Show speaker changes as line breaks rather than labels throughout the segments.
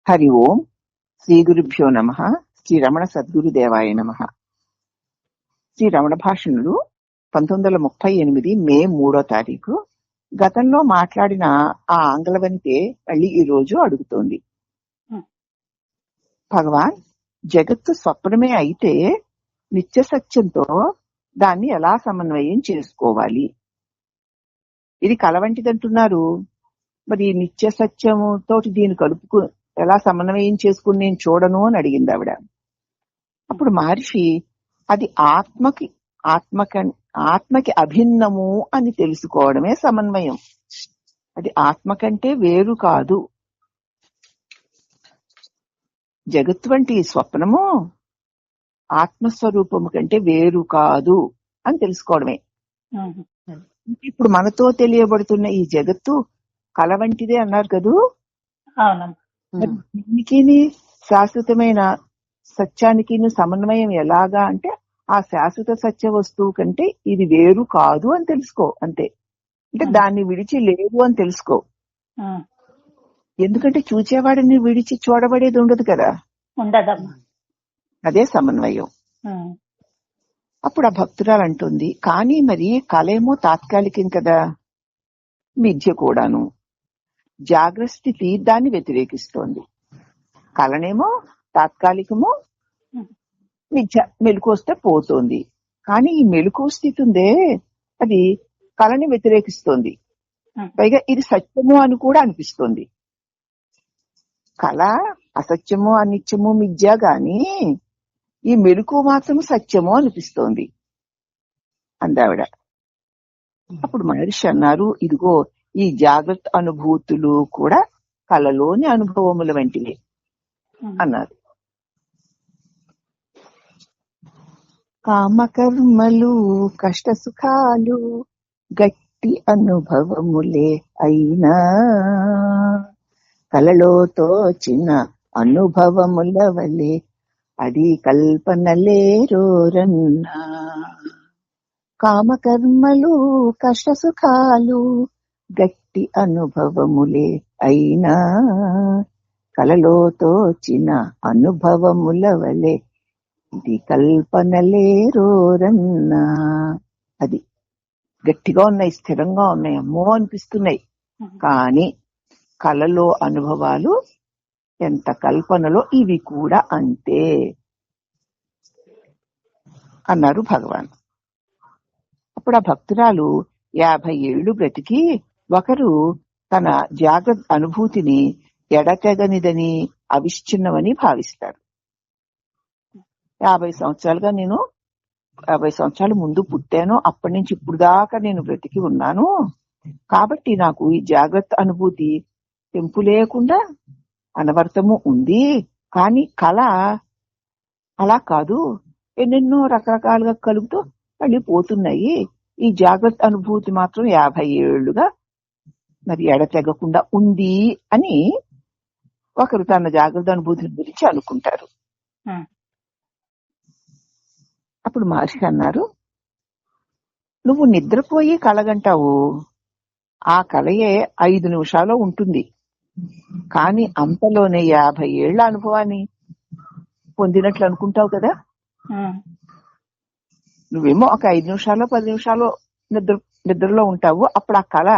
హరి ఓం శ్రీ గురుభ్యో నమః. శ్రీ రమణ సద్గురుదేవాయ నమః. శ్రీ రమణ భాషణులు 1938 మే 3వ తారీఖు. గతంలో మాట్లాడిన ఆ ఆంగ్లవనితే మళ్ళీ ఈ రోజు అడుగుతోంది. భగవాన్, జగత్తు స్వప్నమే అయితే నిత్య సత్యంతో దాన్ని ఎలా సమన్వయం చేసుకోవాలి? ఇది కల వంటిదంటున్నారు. మరి నిత్య సత్యము తోటి దీన్ని కలుపుకు ఎలా సమన్వయం చేసుకుని నేను చూడను అని అడిగింది ఆవిడ. అప్పుడు మహర్షి అది ఆత్మకి అభిన్నము అని తెలుసుకోవడమే సమన్వయం. అది ఆత్మ కంటే వేరు కాదు. జగత్తు వంటి స్వప్నము ఆత్మస్వరూపము కంటే వేరు కాదు అని తెలుసుకోవడమే. ఇప్పుడు మనతో తెలియబడుతున్న ఈ జగత్తు కల వంటిదే అన్నారు కదూ. దీనికి శాశ్వతమైన సత్యానికి సమన్వయం ఎలాగా అంటే ఆ శాశ్వత సత్య వస్తువు కంటే ఇది వేరు కాదు అని తెలుసుకో అంతే. అంటే దాన్ని విడిచి లేదు అని తెలుసుకో. ఎందుకంటే చూచేవాడిని విడిచి చూడబడేది ఉండదు కదా. అదే సమన్వయం. అప్పుడు ఆ భక్తురాలు అంటుంది, కానీ మరి కలేమో తాత్కాలికం కదా, మిథ్య కూడాను. జాగ్రత్త స్థితి దాన్ని వ్యతిరేకిస్తోంది. కలనేమో తాత్కాలికము, మిథ్య మెలకు వస్తే పోతోంది. కానీ ఈ మెలకు స్థితి ఉందే అది కళని వ్యతిరేకిస్తోంది. పైగా ఇది సత్యము అని కూడా అనిపిస్తోంది. కళ అసత్యము, అనిత్యము, మిథ్య గాని ఈ మెలకు మాత్రము సత్యము అనిపిస్తోంది అందావిడ. అప్పుడు మహర్షి అన్నారు, ఇదిగో ఈ జాగ్రత్త అనుభూతులు కూడా కళలోని అనుభవముల వంటివే అన్నారు. కామకర్మలు కష్ట సుఖాలు గట్టి అనుభవములే అయినా కలలో తోచిన అనుభవముల వలె అది కల్పనలేరోరన్నా. కామకర్మలు కష్ట సుఖాలు గట్టి అనుభవములే అయినా కలలో తోచిన అనుభవముల వలె ఇది కల్పనలేరోరన్నా. అది గట్టిగా ఉన్నాయి, స్థిరంగా ఉన్నాయి, అమ్మో అనిపిస్తున్నాయి. కానీ కలలో అనుభవాలు ఎంత కల్పనలో ఇవి కూడా అంతే అన్నారు భగవాన్. అప్పుడు ఆ భక్తురాలు 50 ఏళ్లు బ్రతికి ఒకరు తన జాగ్రత్త అనుభూతిని ఎడతెగనిదని, అవిచ్ఛిన్నమని భావిస్తారు. 50 సంవత్సరాలుగా నేను 50 సంవత్సరాల ముందు పుట్టాను, అప్పటి నుంచి ఇప్పుడు దాకా నేను బ్రతికి ఉన్నాను, కాబట్టి నాకు ఈ జాగ్రత్త అనుభూతి తెంపు లేకుండా అనవర్తము ఉంది. కానీ కళ అలా కాదు, ఎన్నెన్నో రకరకాలుగా కలుగుతూ మళ్ళీ పోతున్నాయి. ఈ జాగ్రత్త అనుభూతి మాత్రం 50 ఏళ్లుగా మరి ఎడతెగకుండా ఉంది అని ఒకరు తన జాగ్రత్త అనుభూతిని గురించి అనుకుంటారు. అప్పుడు మహర్షి అన్నారు, నువ్వు నిద్రపోయి కలగంటావు, ఆ కలయే 5 నిమిషాల్లో ఉంటుంది. కానీ అంతలోనే 50 ఏళ్ల అనుభవాన్ని పొందినట్లు అనుకుంటావు కదా. నువ్వేమో ఒక 5 నిమిషాల్లో 10 నిమిషాల్లో నిద్రలో ఉంటావు. అప్పుడు ఆ కళ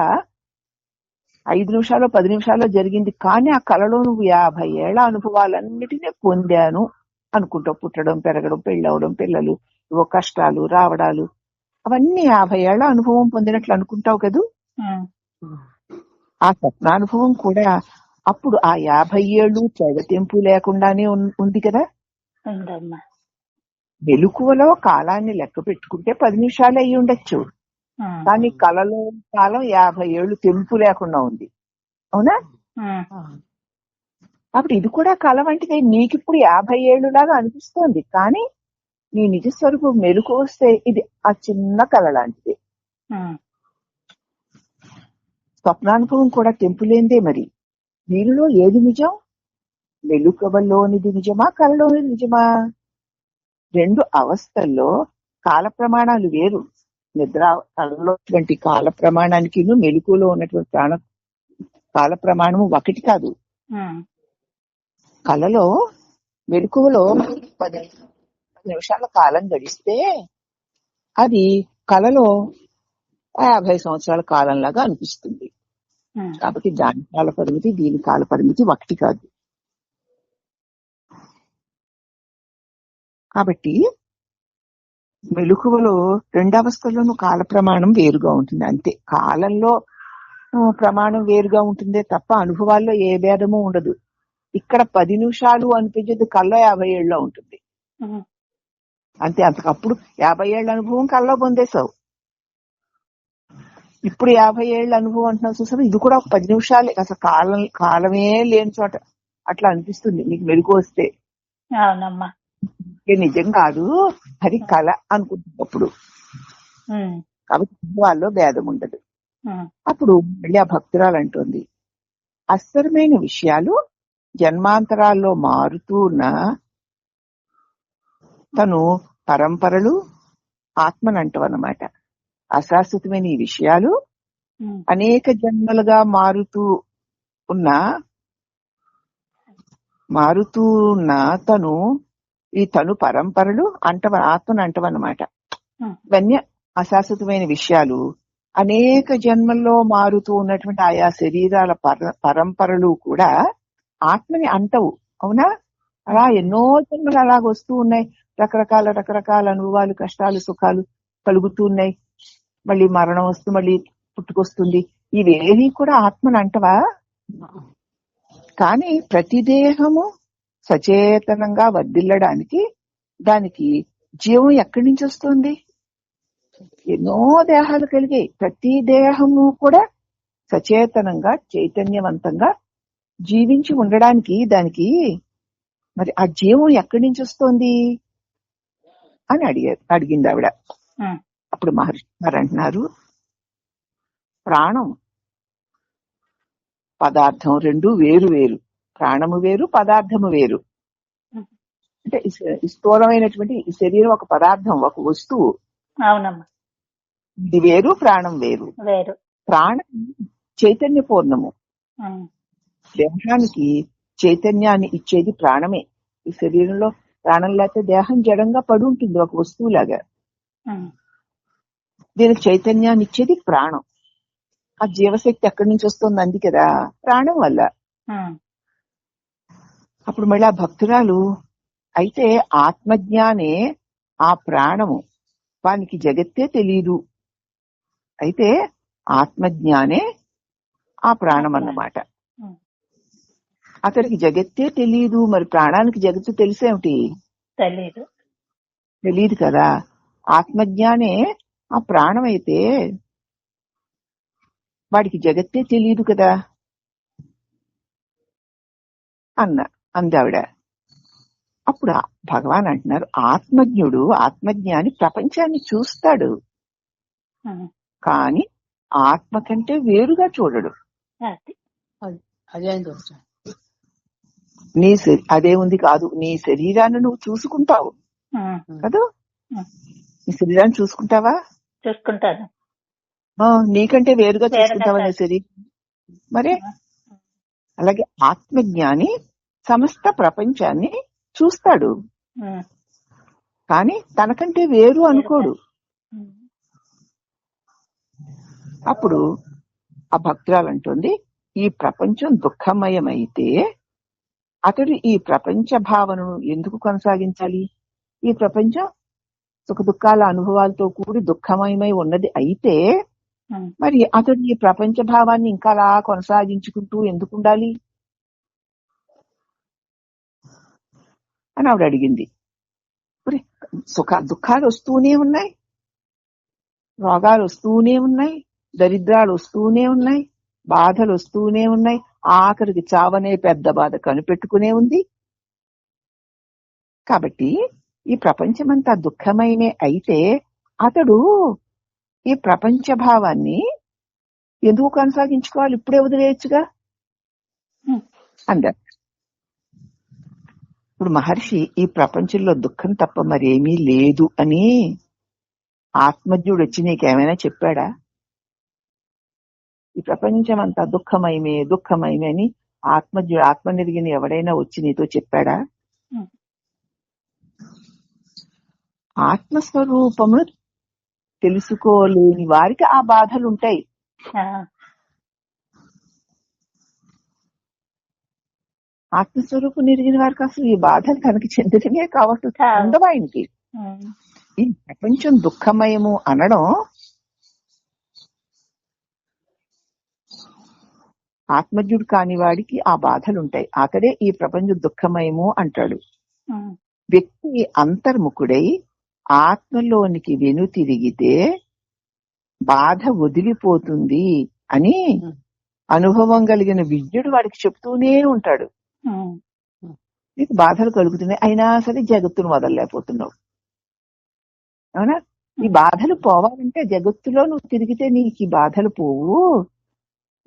5 నిమిషాల్లో 10 నిమిషాల్లో జరిగింది. కానీ ఆ కళలో నువ్వు 50 ఏళ్ల అనుభవాలన్నిటినీ పొందాను అనుకుంటావు. పుట్టడం, పెరగడం, పెళ్ళవడం, పిల్లలు, కష్టాలు రావడాలు, అవన్నీ 50 ఏళ్ల అనుభవం పొందినట్లు అనుకుంటావు కదూ. ఆ స్వప్నానుభవం కూడా అప్పుడు ఆ 50 ఏళ్ళు తెగతెంపు లేకుండానే ఉంది కదా. మెలకువలో కాలాన్ని లెక్క పెట్టుకుంటే 10 నిమిషాలు అయ్యి ఉండొచ్చు, కానీ కళలో కాలం 50 ఏళ్ళు తెంపు లేకుండా ఉంది. అవునా? అప్పుడు ఇది కూడా కళ వంటిదే. నీకిప్పుడు 50 ఏళ్ళు లాగా అనిపిస్తోంది, కానీ నీ నిజస్వరూపం మెలకు వస్తే ఇది ఆ చిన్న కళ లాంటిది. స్వప్నానుభవం కూడా తెంపులేందే. మరి దీనిలో ఏది నిజం? మెలకువలోనిది నిజమా, కళలోనిది నిజమా? 2 అవస్థల్లో కాల ప్రమాణాలు వేరు. నిద్ర కళలో కాల ప్రమాణానికి మెలకువలో ఉన్నటువంటి కాల ప్రమాణము ఒకటి కాదు. కలలో మెలకువలో 10 నిమిషాల కాలం గడిస్తే అది కలలో 50 సంవత్సరాల కాలంలాగా అనిపిస్తుంది. కాబట్టి దాని కాల పరిమితి దీని కాల పరిమితి ఒకటి కాదు. కాబట్టి మెలకువలో రెండవస్థల్లోనూ కాల ప్రమాణం వేరుగా ఉంటుంది. అంతే, కాలంలో ప్రమాణం వేరుగా ఉంటుందే తప్ప అనుభవాల్లో ఏ భేదము ఉండదు. ఇక్కడ 10 నిమిషాలు అనిపించేది కల్లో 50 ఏళ్ళలో ఉంటుంది. అంతే, అంతకప్పుడు 50 ఏళ్ళ అనుభవం కల్లో పొందేశావు. ఇప్పుడు 50 ఏళ్ళ అనుభవం అంటున్నావు చూసావు, ఇది కూడా ఒక 10 నిమిషాలే. అసలు కాలమే లేని చోట అట్లా అనిపిస్తుంది నీకు మెలకు వస్తే.
అవునమ్మా,
నిజం కాదు, అది కళ అనుకుంటున్నప్పుడు. కాబట్టి వాళ్ళలో భేదం ఉండదు. అప్పుడు మళ్ళీ ఆ భక్తురాలు అంటుంది, అస్థిరమైన విషయాలు జన్మాంతరాల్లో మారుతూ ఉన్న తను పరంపరలు ఆత్మనంటవన్నమాట. అశాశ్వతమైన ఈ విషయాలు అనేక జన్మలుగా మారుతూ ఉన్న తను పరంపరలు ఆత్మను అంటవన్నమాట. ఇవన్నీ అశాశ్వతమైన విషయాలు అనేక జన్మల్లో మారుతూ ఉన్నటువంటి ఆయా శరీరాల పరంపరలు కూడా ఆత్మని అంటవు. అవునా? అలా ఎన్నో జన్మలు అలాగొస్తూ ఉన్నాయి. రకరకాల అనుభవాలు, కష్టాలు, సుఖాలు కలుగుతూ ఉన్నాయి. మళ్ళీ మరణం వస్తూ మళ్ళీ పుట్టుకొస్తుంది. ఇవేవి కూడా ఆత్మని అంటవా? కానీ ప్రతి దేహము సచేతనంగా వర్ధిల్లడానికి దానికి జీవం ఎక్కడి నుంచి వస్తుంది? ఎన్నో దేహాలు కలిగాయి. ప్రతి దేహము కూడా సచేతనంగా చైతన్యవంతంగా జీవించి ఉండడానికి దానికి మరి ఆ జీవం ఎక్కడి నుంచి వస్తుంది అని అడిగింది ఆవిడ. అప్పుడు మహర్షి గారు అంటున్నారు, ప్రాణం పదార్థం రెండు వేరు వేరు. ప్రాణము వేరు, పదార్థము వేరు. అంటే స్థూలమైనటువంటి ఈ శరీరం ఒక పదార్థం, ఒక వస్తువు.
అవునమ్మా,
ఇది వేరు, ప్రాణం వేరు. ప్రాణం చైతన్య పూర్ణము. దేహానికి చైతన్యాన్ని ఇచ్చేది ప్రాణమే. ఈ శరీరంలో ప్రాణం లేకపోతే దేహం జడంగా పడి ఉంటుంది, ఒక వస్తువులాగా. దీనికి చైతన్యాన్ని ఇచ్చేది ప్రాణం. ఆ జీవశక్తి ఎక్కడి నుంచి వస్తుంది? అంది కదా, ప్రాణం వల్ల. అప్పుడు మళ్ళీ ఆ భక్తురాలు, అయితే ఆత్మజ్ఞానే ఆ ప్రాణము, వానికి జగత్తే తెలీదు. అయితే ఆత్మజ్ఞానే ఆ ప్రాణం అన్నమాట. అతనికి జగత్తే తెలియదు, మరి ప్రాణానికి జగత్తు తెలిసేమిటి? తెలీదు కదా. ఆత్మజ్ఞానే ఆ ప్రాణం అయితే వాడికి జగత్తే తెలియదు కదా అంది ఆవిడ. అప్పుడు భగవాన్ అంటున్నారు, ఆత్మజ్ఞాని ప్రపంచాన్ని చూస్తాడు, కానీ ఆత్మ కంటే వేరుగా చూడడు. అదే ఉంది కాదు, నీ శరీరాన్ని నువ్వు చూసుకుంటావు కదా. నీ శరీరాన్ని చూసుకుంటావా?
చూసుకుంటాను.
నీకంటే వేరుగా చూసుకుంటావా నీ శరీరం? మరి అలాగే ఆత్మజ్ఞాని సమస్త ప్రపంచాన్ని చూస్తాడు, కానీ తనకంటే వేరు అనుకోడు. అప్పుడు ఆ భక్తురాలు అంటుంది, ఈ ప్రపంచం దుఃఖమయమైతే అతడు ఈ ప్రపంచ భావనను ఎందుకు కొనసాగించాలి? ఈ ప్రపంచం సుఖ దుఃఖాల అనుభవాలతో కూడి దుఃఖమయమై ఉన్నది అయితే మరి అతడు ఈ ప్రపంచ భావాన్ని ఇంకా అలా కొనసాగించుకుంటూ ఎందుకు ఉండాలి అని ఆవిడ అడిగింది. దుఃఖాలు వస్తూనే ఉన్నాయి, రోగాలు వస్తూనే ఉన్నాయి, దరిద్రాలు వస్తూనే ఉన్నాయి, బాధలు వస్తూనే ఉన్నాయి, ఆఖరికి చావనే పెద్ద బాధ కనిపెట్టుకునే ఉంది. కాబట్టి ఈ ప్రపంచమంతా దుఃఖమయమే అయితే అతడు ఈ ప్రపంచ భావాన్ని ఎందుకు కొనసాగించుకోవాలి? ఇప్పుడే వదిలేయచ్చుగా అందారు. ఇప్పుడు మహర్షి ఈ ప్రపంచంలో దుఃఖం తప్ప మరేమీ లేదు అని ఆత్మజ్ఞుడు వచ్చి నీకేమైనా చెప్పాడా? ఈ ప్రపంచం అంతా దుఃఖమయమే అని ఆత్మనిరిగిన ఎవడైనా వచ్చి నీతో చెప్పాడా?
ఉమ్.
ఆత్మస్వరూపమును తెలుసుకోలేని వారికి ఆ బాధలు ఉంటాయి.
ఆ,
ఆత్మస్వరూపం ఎరిగిన వారికి అసలు ఈ బాధలు తనకి చెందడమే కావచ్చు,
కావు.
ఉండవు ఆయనకి.
ఉమ్.
ఈ ప్రపంచం దుఃఖమయము అనడం ఆత్మజ్ఞుడు కాని వాడికి ఆ బాధలుంటాయి. అతడే ఈ ప్రపంచం దుఃఖమయము అంటాడు.
ఉమ్.
వ్యక్తి అంతర్ముఖుడై ఆత్మలోనికి వెనుతిరిగితే బాధ వదిలిపోతుంది అని అనుభవం కలిగిన విజ్ఞుడు వాడికి చెప్తూనే ఉంటాడు.
ఉమ్.
నీకు బాధలు కలుగుతున్నాయి, అయినా సరే జగత్తును వదలలేకపోతున్నావు. అవునా? ఈ బాధలు పోవాలంటే జగత్తులో నువ్వు తిరిగితే నీకు ఈ బాధలు పోవు.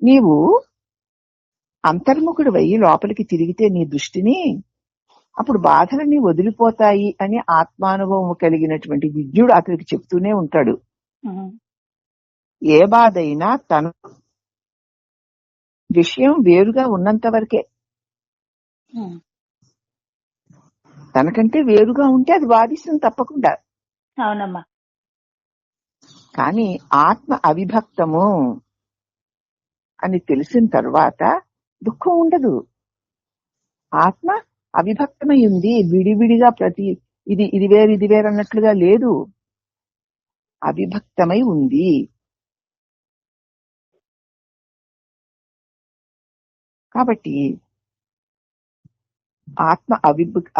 నీవు అంతర్ముఖుడు అయ్యి లోపలికి తిరిగితే నీ దృష్టిని, అప్పుడు బాధలన్నీ వదిలిపోతాయి అని ఆత్మానుభవం కలిగినటువంటి విజ్ఞుడు అతనికి చెప్తూనే ఉంటాడు.
ఉమ్.
ఏ బాధ అయినా తన విషయం వేరుగా ఉన్నంత వరకే.
ఉమ్.
తనకంటే వేరుగా ఉంటే అది బాధిస్తుంది తప్పకుండా.
అవునమ్మా.
కానీ ఆత్మ అవిభక్తము అని తెలిసిన తర్వాత దుఃఖం ఉండదు. ఆత్మ అవిభక్తమై ఉంది, విడివిడిగా ప్రతి ఇది వేరు ఇది వేరు అన్నట్లుగా లేదు, అవిభక్తమై ఉంది. కాబట్టి ఆత్మ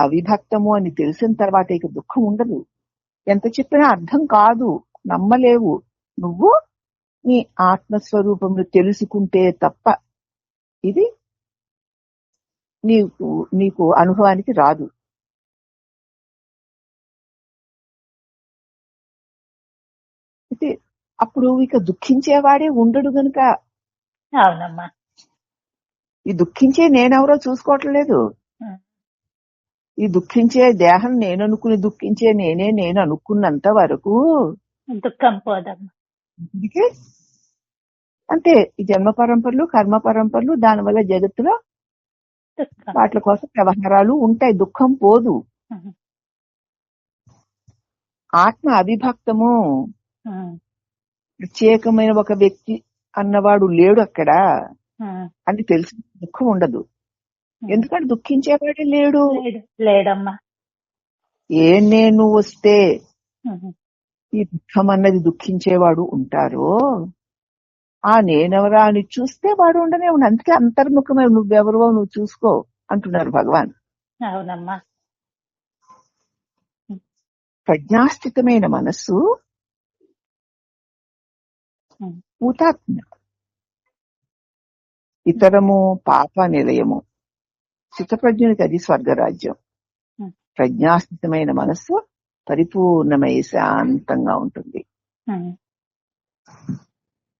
అవిభక్తము అని తెలిసిన తర్వాత ఇక దుఃఖం ఉండదు. ఎంత చెప్పినా అర్థం కాదు, నమ్మలేవు. నువ్వు నీ ఆత్మస్వరూపమును తెలుసుకుంటే తప్ప ఇది నీకు అనుభవానికి రాదు. అయితే అప్పుడు ఇక దుఃఖించేవాడే ఉండడు గనుక.
అవునమ్మా.
ఈ దుఃఖించే నేనెవరో చూసుకోవట్లేదు. ఈ దుఃఖించే దేహం నేననుకుని దుఃఖించే నేను అనుకున్నంత వరకు
దుఃఖం పోదమ్మా.
అంతే. ఈ జన్మ పరంపరలు, కర్మ పరంపరలు, దానివల్ల జగత్తులో వాటి కోసం వ్యవహారాలు ఉంటాయి. దుఃఖం పోదు. ఆత్మ అవిభక్తము, ప్రత్యేకమైన ఒక వ్యక్తి అన్నవాడు లేడు అక్కడ అని తెలిసి దుఃఖం ఉండదు. ఎందుకంటే దుఃఖించేవాడే లేడు.
లేడమ్మా.
ఏ నేను వస్తే ఈ దుఃఖం అన్నది దుఃఖించేవాడు ఉంటారో ఆ నేనెవరా అని చూస్తే వాడు ఉండనే ఉండు. అందుకే అంతర్ముఖమే, నువ్వెవరో నువ్వు చూసుకో అంటున్నారు భగవాన్.
అవునమ్మా.
ప్రజ్ఞాస్థితమైన మనస్సు భూతాత్మ, ఇతరము పాప నిలయము. చిత్తప్రజ్ఞునికి అది స్వర్గరాజ్యం. ప్రజ్ఞాస్థితమైన మనస్సు పరిపూర్ణమై శాంతంగా ఉంటుంది.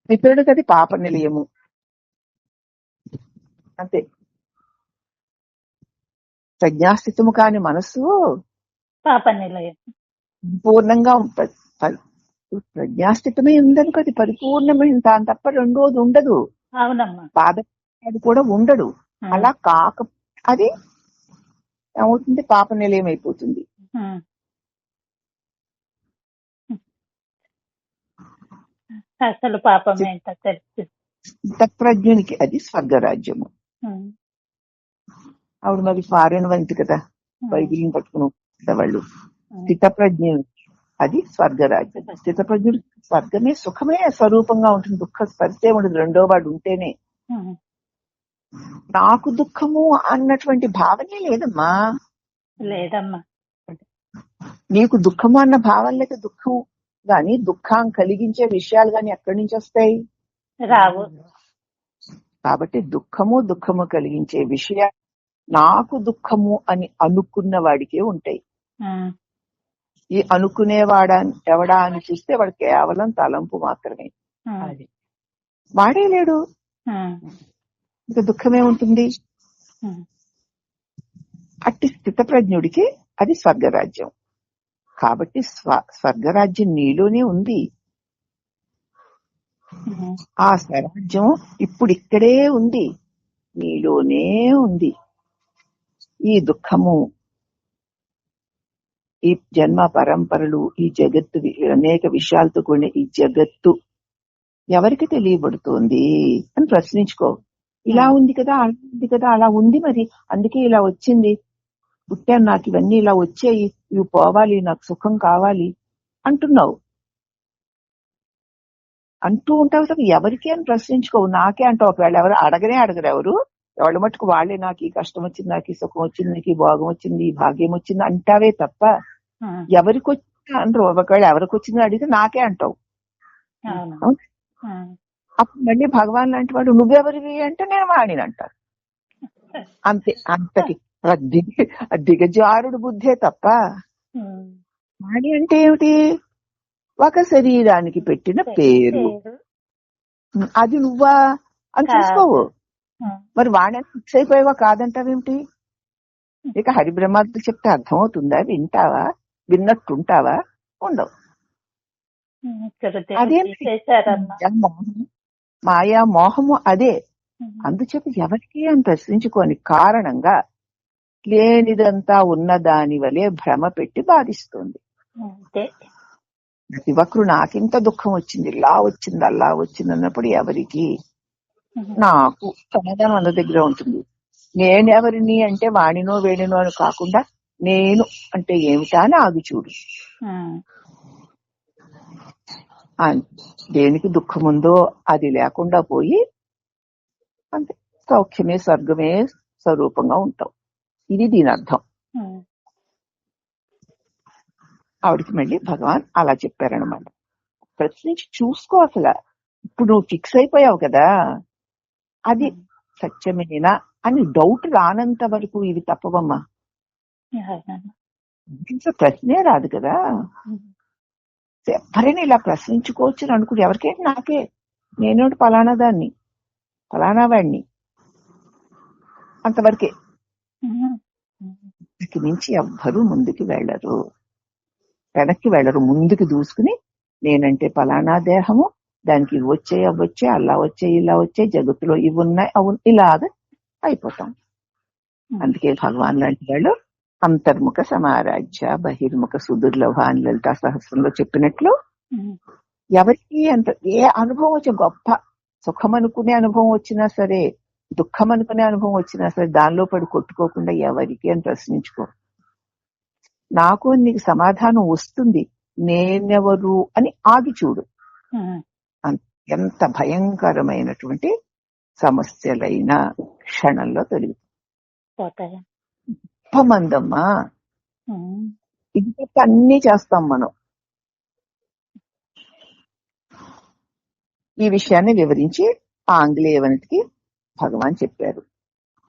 ఇతరుడికి అది పాప నిలయము. అంతే. ప్రజ్ఞాస్థితము కాని మనస్సు
పాప నిలయం
పూర్ణంగా ప్రజ్ఞాస్థితమే ఉందనుకో అది పరిపూర్ణమైన, దాని తప్ప రెండోది ఉండదు.
అవునమ్మా.
బాధ కూడా ఉండడు. అలా కాక అది ఏమవుతుంది, పాప నిలయం అయిపోతుంది.
అసలు పాపం ఏంటో తెలుసు.
చిత్తప్రజ్ఞునికి అది స్వర్గరాజ్యము. ఆవిడ మరి ఫారెన్ వంటి కదా, బైబిల్ని పట్టుకుని వాళ్ళు. చిత్తప్రజ్ఞుడు అది స్వర్గరాజ్యం. చిత్తప్రజ్ఞుడు స్వర్గమే, సుఖమే స్వరూపంగా ఉంటుంది. దుఃఖ స్పర్శే ఉండదు రెండో వాడు ఉంటేనే. నాకు దుఃఖము అన్నటువంటి భావనే లేదమ్మా.
లేదమ్మా.
నీకు దుఃఖము అన్న భావన లేక దుఃఖం గాని, దుఃఖం కలిగించే విషయాలు గాని ఎక్కడి నుంచి వస్తాయి?
రావు.
కాబట్టి దుఃఖము కలిగించే విషయాలు నాకు దుఃఖము అని అనుకున్న వాడికే ఉంటాయి. ఈ అనుకునేవాడా ఎవడా అని చూస్తే వాడు కేవలం తలంపు మాత్రమే. వాడే లేడు, ఇంకా దుఃఖమే ఉంటుంది. అట్టి స్థితప్రజ్ఞుడికి అది స్వర్గరాజ్యం. కాబట్టి స్వర్గరాజ్యం నీలోనే ఉంది. ఆ స్వరాజ్యం ఇప్పుడు ఇక్కడే ఉంది. నీలోనే ఉంది. ఈ దుఃఖము, ఈ జన్మ పరంపరలు, ఈ జగత్తు, అనేక విషయాలతో కూడిన ఈ జగత్తు ఎవరికి తెలియబడుతోంది అని ప్రశ్నించుకో. ఇలా ఉంది కదా, అలా ఉంది కదా, అలా ఉంది మరి, అందుకే ఇలా వచ్చింది, పుట్టాను, నాకు ఇవన్నీ ఇలా వచ్చాయి, ఇవి పోవాలి, నాకు సుఖం కావాలి అంటున్నావు. అంటూ ఉంటావు కదా, ఎవరికి అని ప్రశ్నించుకోవు, నాకే అంటావు. ఒకవేళ ఎవరు అడగరు, ఎవరి మట్టుకు వాళ్ళే, నాకు ఈ కష్టం వచ్చింది, నాకు ఈ సుఖం వచ్చింది, నాకు ఈ భోగం వచ్చింది, ఈ భాగ్యం వచ్చింది అంటావే తప్ప ఎవరికి వచ్చింది అంటారు. ఒకవేళ ఎవరికి వచ్చింది అడిగితే నాకే అంటావు. అప్పుడు మళ్ళీ భగవాన్ లాంటి వాడు నువ్వెవరివి అంటే నేను వాణిని అంటారు. అంతే, అంతకి దిగజారుడు బుద్ధే తప్ప వాణి అంటే ఏమిటి? ఒక శరీరానికి పెట్టిన పేరు. అది నువ్వా అని చూసుకోవు. మరి వాణి ఫిక్స్ అయిపోయావా కాదంటావేమిటి? ఇక హరిబ్రహ్మాదులు చెప్తే అర్థమవుతుందా? వింటావా? విన్నట్టుంటావా? ఉండవు. అదే మాయా మోహము అదే. అందుచేత ఎవరికి అని ప్రశ్నించుకోని కారణంగా లేనిదంతా ఉన్న దాని వలె భ్రమ పెట్టి బాధిస్తుంది. ప్రతి ఒక్కరు నాకింత దుఃఖం వచ్చింది, ఇలా వచ్చింది, అలా వచ్చింది అన్నప్పుడు ఎవరికి? నాకు సమాధానం అందరి దగ్గర ఉంటుంది. నేనెవరిని అంటే వాణినో వేణినో అని కాకుండా నేను అంటే ఏమిటా అని ఆగి చూడు. దేనికి దుఃఖం ఉందో అది లేకుండా పోయి అంతే సౌఖ్యమే స్వర్గమే స్వరూపంగా ఉంటావు. ఇది దీని అర్థం. ఆవిడికి మళ్ళీ భగవాన్ అలా చెప్పారనమాట. ప్రశ్నించి చూసుకో. అసలు ఇప్పుడు నువ్వు ఫిక్స్ అయిపోయావు కదా, అది సత్యమేనా అని డౌట్ రానంత వరకు ఇవి తప్పవమ్మా. ప్రశ్నే రాదు కదా. ఎవరైనా ఇలా ప్రశ్నించుకోవచ్చు అని అనుకుంటే ఎవరికైనా నాకే, నేనేమిటి పలానా దాన్ని, పలానా వాడిని, అంతవరకే. ఇక నుంచి ఎవ్వరూ ముందుకు వెళ్ళరు, వెనక్కి వెళ్ళరు. ముందుకు దూసుకుని నేనంటే పలానా దేహము, దానికి ఇవి వచ్చాయి, అవి వచ్చాయి, అలా వచ్చాయి, ఇలా వచ్చాయి, జగత్తులో ఇవి ఉన్నాయి, అవును, ఇలాగ అయిపోతాం. అందుకే భగవాన్ లాంటి వాళ్ళు అంతర్ముఖ సమారాధ్య బహిర్ముఖ సుదుర్లభ అని లలితా సహస్రంలో చెప్పినట్లు ఎవరికి అంత ఏ అనుభవం వచ్చే, గొప్ప సుఖం అనుకునే అనుభవం వచ్చినా సరే, దుఃఖం అనుకునే అనుభవం వచ్చినా సరే, దానిలో పడి కొట్టుకోకుండా ఎవరికి అని ప్రశ్నించుకో. నాకు నీకు సమాధానం వస్తుంది, నేనెవరు అని ఆగి చూడు. ఎంత భయంకరమైనటువంటి సమస్యలైనా క్షణంలో తొలగిపోతాయి. మందమ్మా, ఇంకొక అన్ని చేస్తాం మనం. ఈ విషయాన్ని వివరించి ఆంగ్లేయవనికి భగవాన్ చెప్పారు.